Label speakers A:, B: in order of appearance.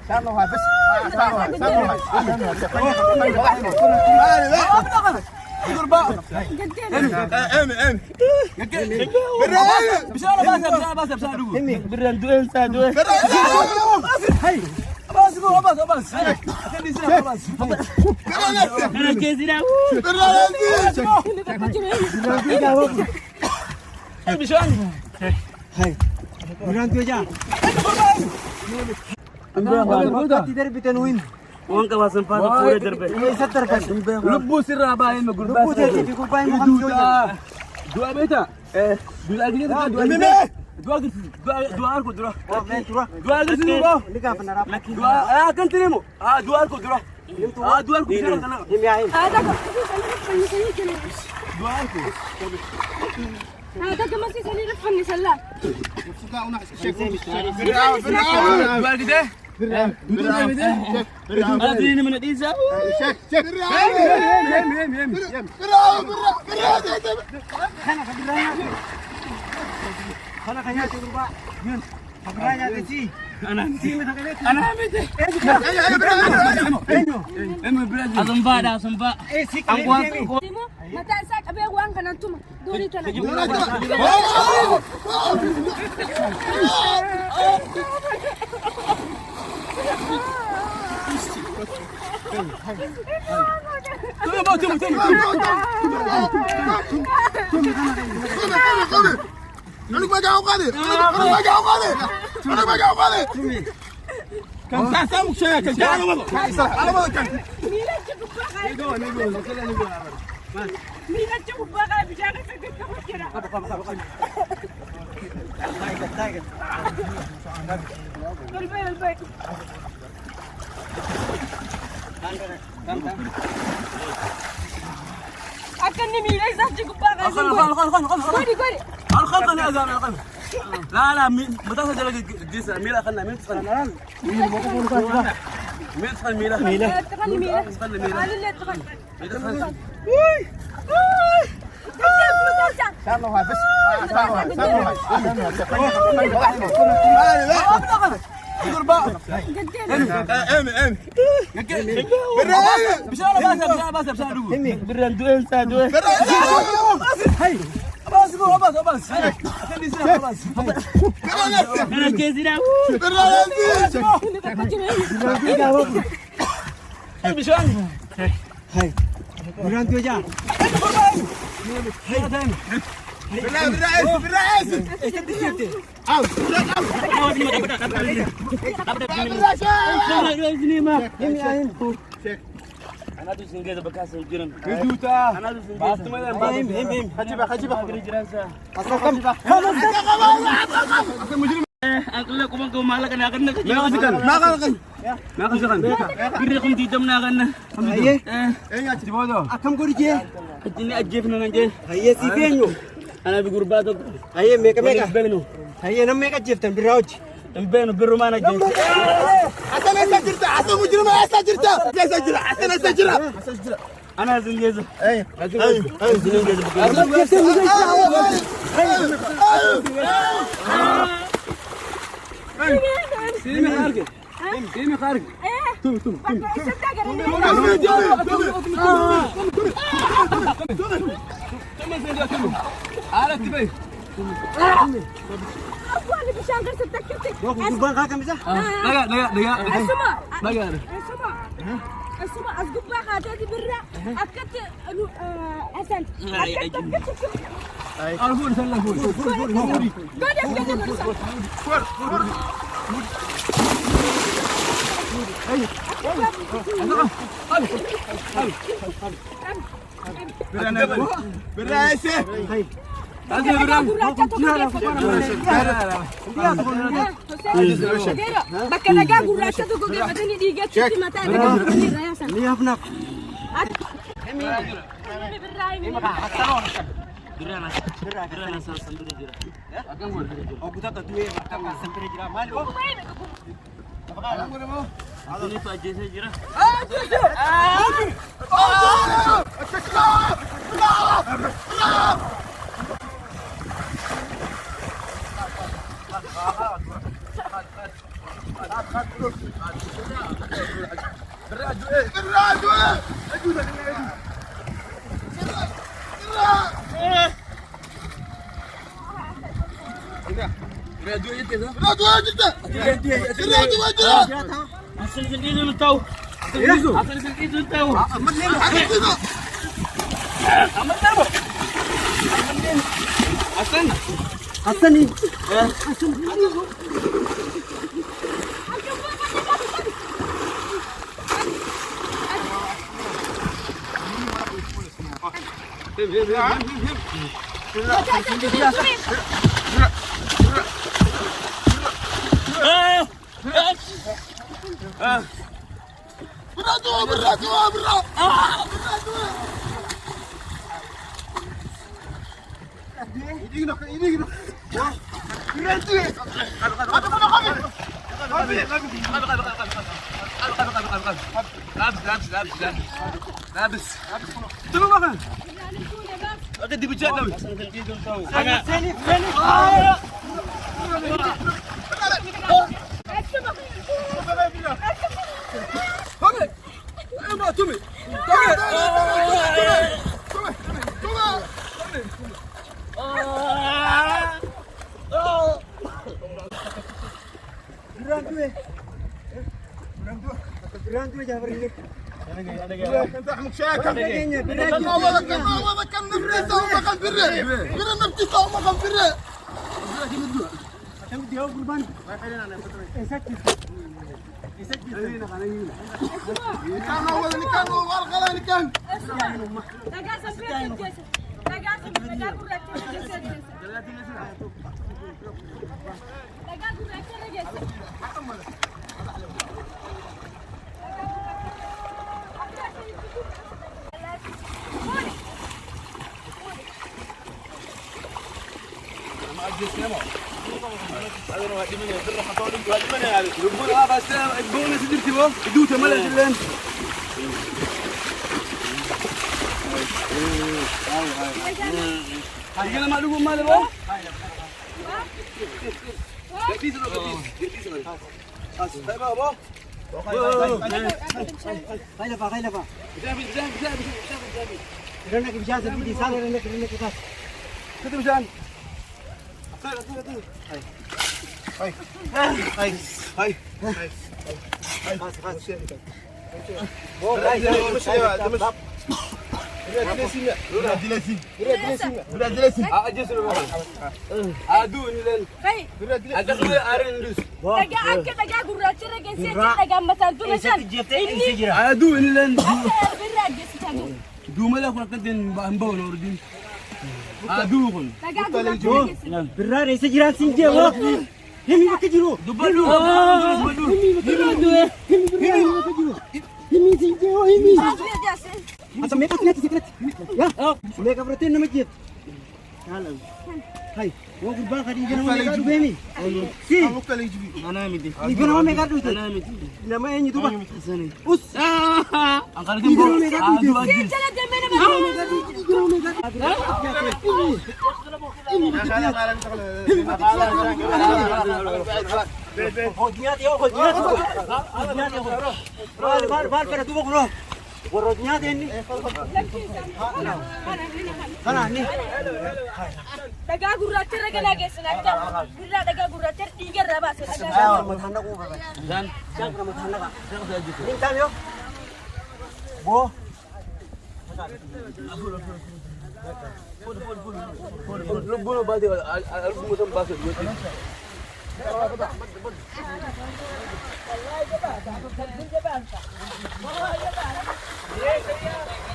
A: ساموها بس ساموها
B: وانك واسم فاضي كوري دربي لبو سر باين مقول بس دوا بيتا دوا اجي دوا دوا دوا اركو درا دوا اجي سنو دوا كنت نمو دوا اركو درا دوا اركو درا
C: هذا
B: دوا اركو
C: هذا كمان سيسالي رفني سلا
B: دوا كده أدري من الإنسان.
C: akan ni mila isa cukup banget.
B: خلنا يا زلمه خلنا لا متى سجل جيس ميلا خلنا مين خلنا مين خلنا ميلا
C: تخلي ميلا
B: خلنا ميلا
C: لا تخلي
A: ساموها بس ساموها أنا دوس إنجاز بكاس الجيران.
B: جوتا.
A: أنا دوس
B: باس
A: إنجاز.
B: تمام باس.
A: خجبة.
B: Aku lihat kau mau malah kena kena. Makan sekarang. Beri aku tidak menakan.
A: Aye.
B: Di bawah.
A: Akam kau je.
B: Ini aja pun aja.
A: Aye si benyo.
B: Anak bigur batu.
A: Aye meka.
B: Beno.
A: Aye nam meka jeftan birauj.
B: Beno biru mana aja.
A: Asal sajirta. Asal mujrim sajirta. Sajirta. Asal sajirta.
B: Anak zinjaz.
A: Aye.
B: Zinjaz. Sini harga. Sini harga. Tunggu. Alat tiba.
C: Aku ada bisangkar setakir.
A: Gubang kakak bisa?
B: Lega.
C: Asma.
B: Lega.
C: Asma asgubba hada di birra. Akat anu Hasan.
B: Alfur sallah fur.
C: Gadam
A: Berasa.
B: Asal sendiri lu tahu. Asal sendiri lu tahu. Amat tahu. Hasan. Hasan ni. Hasan ni. Labis. Tolong makan. Akan dibejat dah. Sini. Okey. Emma, tumi. Berang tu jangan beri.
A: انت احمد شاكر والله كان نفرسه وما كان بره بره نفسه وما كان بره
B: Kamu dia kurban.
A: كان اول اللي كان والغلا اللي كان Hai, mau kurban kadi jangan mereka dulu bemi. Si. kamu kali jibi
B: Mana miti? Ibu nama mereka dulu. Mana miti? Nama ini tu pak. Us. Angkar itu. Adu aja.
C: Jalan dia mana mana. Daga gurracha ragala gesanakta. Birra daga gurracha tiga raba
B: Ayo, matanda ko ba? Dan, siyempre matanda ka. Minta niyo. Bo. Lubuno ba di? Albo mo sa baso. Wallahi